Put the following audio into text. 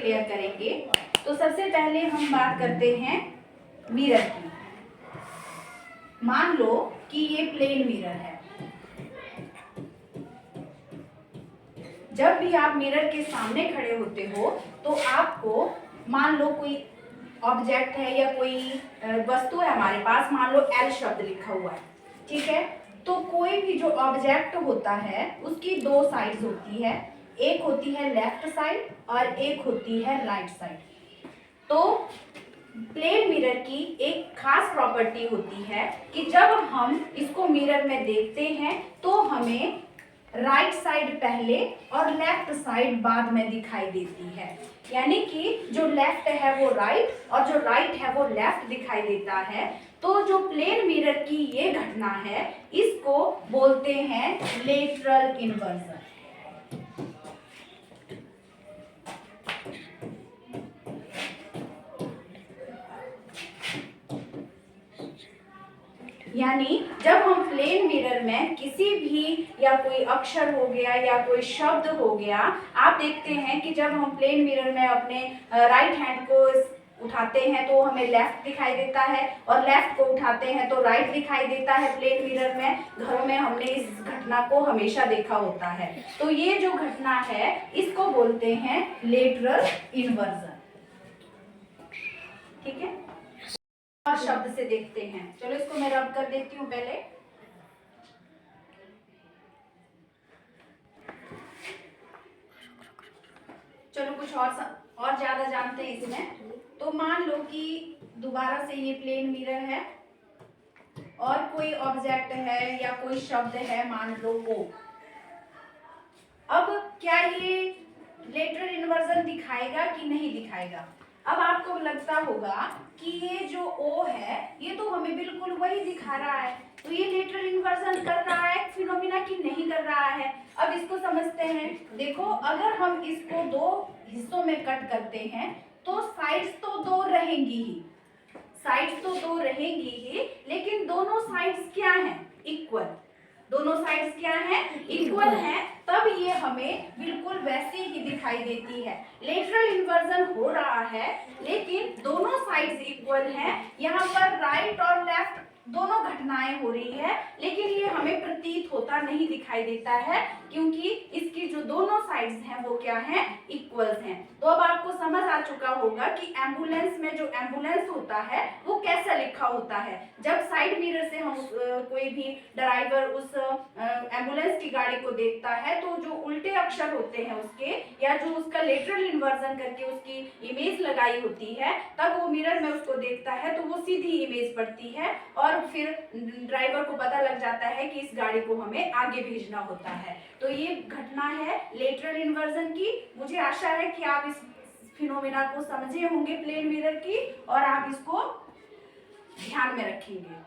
Clear करेंगे। तो सबसे पहले हम बात करते हैं मिरर की। मान लो कि ये प्लेन मिरर है। जब भी आप मिरर के सामने खड़े होते हो तो आपको मान लो कोई ऑब्जेक्ट है या कोई वस्तु है हमारे पास, मान लो एल शब्द लिखा हुआ है, ठीक है। तो कोई भी जो ऑब्जेक्ट होता है उसकी दो साइड्स होती है, एक होती है लेफ्ट साइड और एक होती है राइट साइड। तो प्लेन मिरर की एक खास प्रॉपर्टी होती है कि जब हम इसको मिरर में देखते हैं तो हमें राइट साइड पहले और लेफ्ट साइड बाद में दिखाई देती है। यानी कि जो लेफ्ट है वो राइट और जो राइट है वो लेफ्ट दिखाई देता है। तो जो प्लेन मिरर की ये घटना है इसको बोलते हैं लेटरल इन्वर्जन। यानी जब हम प्लेन मिरर में किसी भी या कोई अक्षर हो गया या कोई शब्द हो गया, आप देखते हैं कि जब हम प्लेन मिरर में अपने राइट हैंड को उठाते हैं तो हमें लेफ्ट दिखाई देता है और लेफ्ट को उठाते हैं तो राइट दिखाई देता है प्लेन मिरर में। घरों में हमने इस घटना को हमेशा देखा होता है। तो ये जो घटना है इसको बोलते हैं लेटरल इन्वर्जन, ठीक है। और शब्द से देखते हैं, चलो इसको मैं रब कर देती हूँ पहले। चलो कुछ और ज्यादा जानते हैं इसमें। तो मान लो कि दोबारा से ये प्लेन मिरर है और कोई ऑब्जेक्ट है या कोई शब्द है, मान लो ओ। अब क्या ये लेटरल इन्वर्जन दिखाएगा कि नहीं दिखाएगा? अब आपको लगता होगा कि ये जो ओ है ये तो हमें बिल्कुल वही दिखा रहा है, तो ये लेटरल इन्वर्जन कर रहा है फिनोमिना की नहीं कर रहा है। अब इसको समझते हैं। देखो अगर हम इसको दो हिस्सों में कट करते हैं तो साइड्स तो दो रहेंगी ही, साइड्स तो दो रहेंगी ही, लेकिन दोनों साइड्स क्या हैं? इक्वल। दोनों साइड्स क्या हैं? इक्वल हैं। तब ये हमें बिल्कुल वैसे ही दिखाई देती है। लेटरल इन्वर्जन हो रहा है लेकिन दोनों साइड्स इक्वल हैं। यहाँ पर राइट और लेफ्ट दोनों घटनाएं हो रही है, लेकिन ये हमें प्रतीत होता नहीं दिखाई देता है क्योंकि इसकी जो दोनों साइड्स हैं वो क्या हैं? इक्वल्स हैं। तो अब आपको समझ आ चुका होगा कि एम्बुलेंस में जो एम्बुलेंस होता है वो कैसा लिखा होता है। जब साइड मिरर से हम कोई भी ड्राइवर उस एम्बुलेंस की गाड़ी को देखता है तो जो उल्टे अक्षर होते हैं उसके या जो उसका लेटरल इन्वर्जन करके उसकी इमेज लगाई होती है, तब वो मिरर में उसको देखता है तो वो सीधी इमेज पड़ती है और फिर ड्राइवर को पता लग जाता है कि इस गाड़ी को हमें आगे भेजना होता है। तो ये घटना है लेटरल इन्वर्जन की। मुझे आशा है कि आप इस फिनोमेना को समझे होंगे प्लेन मिरर की और आप इसको ध्यान में रखेंगे।